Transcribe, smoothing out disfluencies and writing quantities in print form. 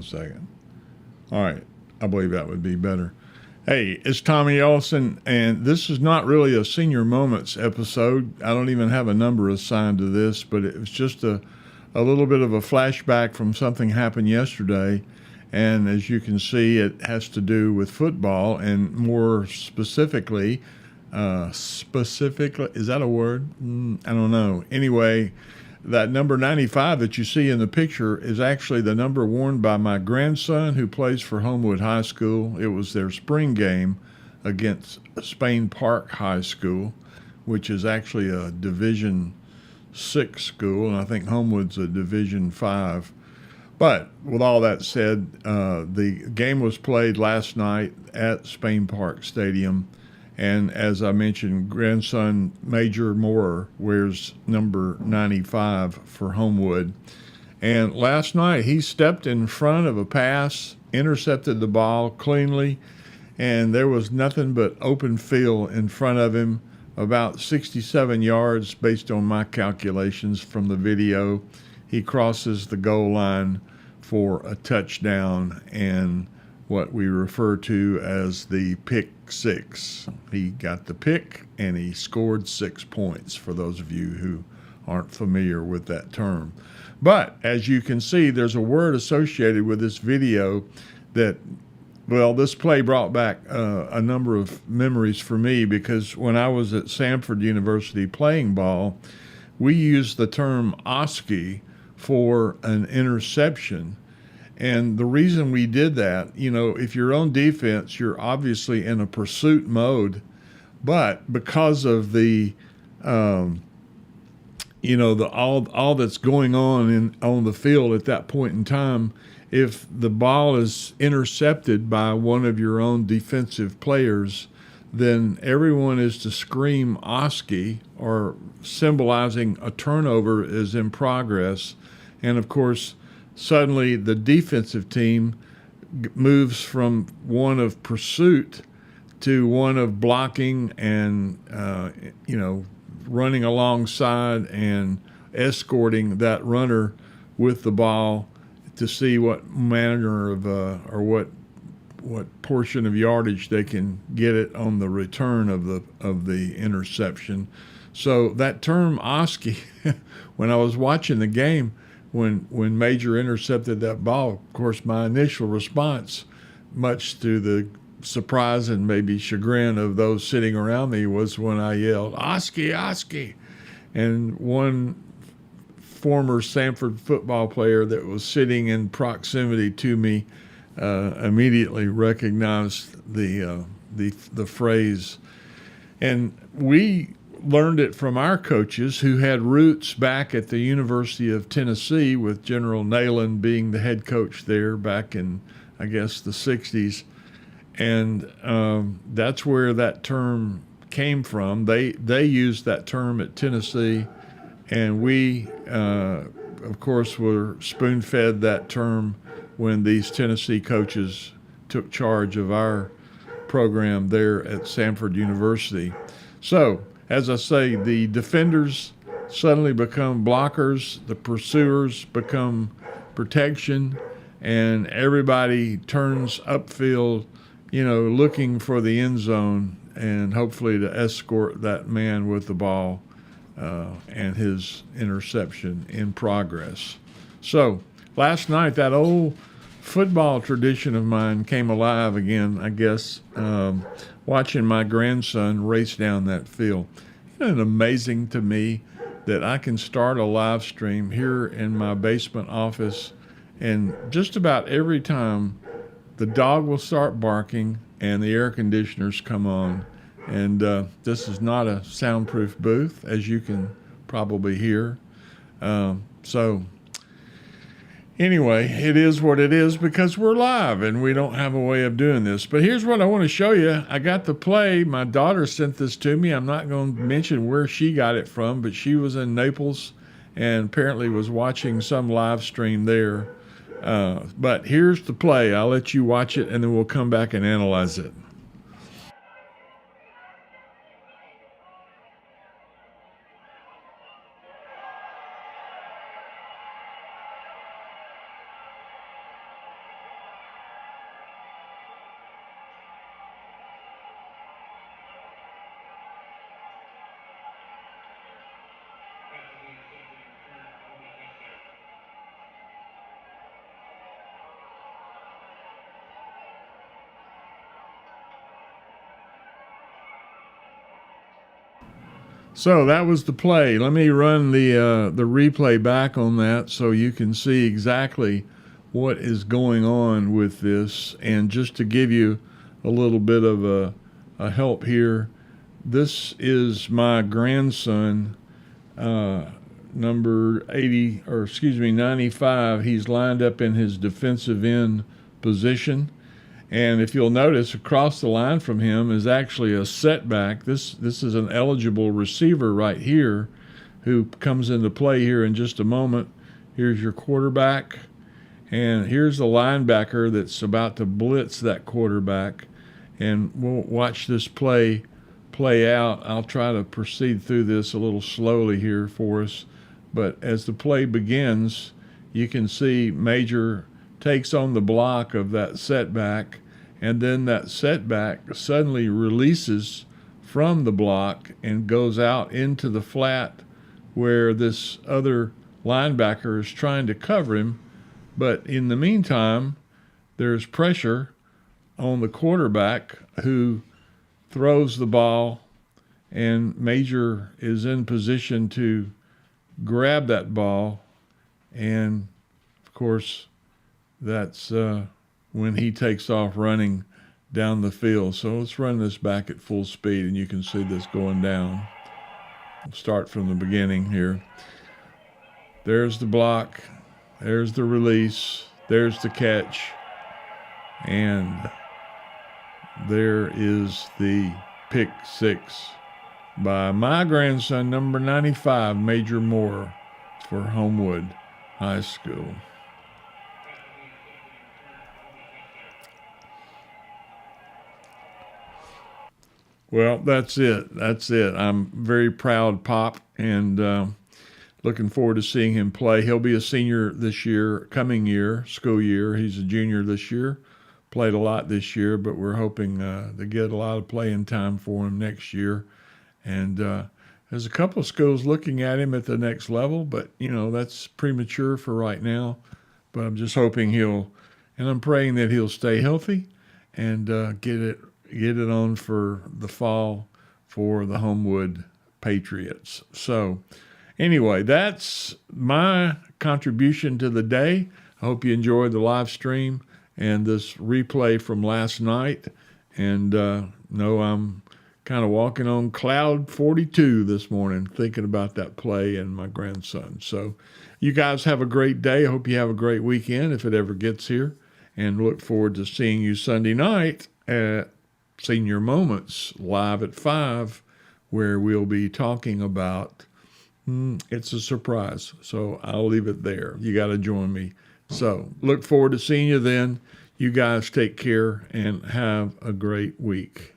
second. All right. I believe that would be better. Hey, it's Tommy Ellison, and this is not really a Senior Moments episode. I don't even have a number assigned to this, but it was just a little bit of a flashback from something happened yesterday. And as you can see, it has to do with football, and more specifically, is that a word? I don't know. Anyway, that number 95 that you see in the picture is actually the number worn by my grandson who plays for Homewood High School. It was their spring game against Spain Park High School, which is actually a Division 6 school, and I think Homewood's a Division 5. But with all that said, the game was played last night at Spain Park Stadium. And as I mentioned, grandson Major Moore wears number 95 for Homewood. And last night he stepped in front of a pass, intercepted the ball cleanly, and there was nothing but open field in front of him, about 67 yards based on my calculations from the video. He crosses the goal line for a touchdown and what we refer to as the pick six. He got the pick and he scored 6 points, for those of you who aren't familiar with that term. But as you can see, there's a word associated with this video that, well, this play brought back a number of memories for me, because when I was at Samford University playing ball, we used the term Oskie for an interception. And the reason we did that, if you're on defense, you're obviously in a pursuit mode, but because of the, all that's going on the field at that point in time, if the ball is intercepted by one of your own defensive players, then everyone is to scream Oskie, or symbolizing a turnover is in progress. And of course, suddenly the defensive team moves from one of pursuit to one of blocking and, running alongside and escorting that runner with the ball to see what manner of or what portion of yardage they can get it on the return of the interception. So that term Oskie, when I was watching the game, when Major intercepted that ball, of course, my initial response, much to the surprise and maybe chagrin of those sitting around me, was when I yelled, Oskie, Oskie. And one former Samford football player that was sitting in proximity to me immediately recognized the phrase. And we learned it from our coaches, who had roots back at the University of Tennessee, with General Nayland being the head coach there back in, I guess, the 60s. And that's where that term came from. They used that term at Tennessee, and we, of course, were spoon-fed that term when these Tennessee coaches took charge of our program there at Samford University. So, as I say, the defenders suddenly become blockers, the pursuers become protection, and everybody turns upfield, looking for the end zone and hopefully to escort that man with the ball and his interception in progress. So last night, that old football tradition of mine came alive again, I guess, watching my grandson race down that field. Isn't it amazing to me that I can start a live stream here in my basement office, and just about every time the dog will start barking and the air conditioners come on. And this is not a soundproof booth, as you can probably hear. So anyway, it is what it is, because we're live and we don't have a way of doing this. But here's what I want to show you. I got the play. My daughter sent this to me. I'm not going to mention where she got it from, but she was in Naples and apparently was watching some live stream there. But here's the play. I'll let you watch it, and then we'll come back and analyze it. So that was the play. Let me run the replay back on that so you can see exactly what is going on with this. And just to give you a little bit of a help here, this is my grandson, number 95. He's lined up in his defensive end position. And if you'll notice, across the line from him is actually a setback. This is an eligible receiver right here who comes into play here in just a moment. Here's your quarterback, and here's the linebacker that's about to blitz that quarterback. And we'll watch this play out. I'll try to proceed through this a little slowly here for us. But as the play begins, you can see Major takes on the block of that setback, and then that setback suddenly releases from the block and goes out into the flat where this other linebacker is trying to cover him. But in the meantime, there's pressure on the quarterback who throws the ball, and Major is in position to grab that ball, and of course that's when he takes off running down the field. So let's run this back at full speed, and you can see this going down. We'll start from the beginning here. There's the block, there's the release, there's the catch, and there is the pick six by my grandson, number 95, Major Moore, for Homewood High School. Well, that's it. I'm very proud, Pop, and looking forward to seeing him play. He'll be a senior this year, coming year, school year. He's a junior this year. Played a lot this year, but we're hoping to get a lot of playing time for him next year. And there's a couple of schools looking at him at the next level, but, that's premature for right now. But I'm just hoping I'm praying that he'll stay healthy and get it on for the fall for the Homewood Patriots. So anyway, that's my contribution to the day. I hope you enjoyed the live stream and this replay from last night. And know I'm kind of walking on cloud 42 this morning, thinking about that play and my grandson. So you guys have a great day. I hope you have a great weekend if it ever gets here. And look forward to seeing you Sunday night at Senior Moments live at 5, where we'll be talking about it's a surprise. So I'll leave it there. You got to join me. So look forward to seeing you then. You guys take care and have a great week.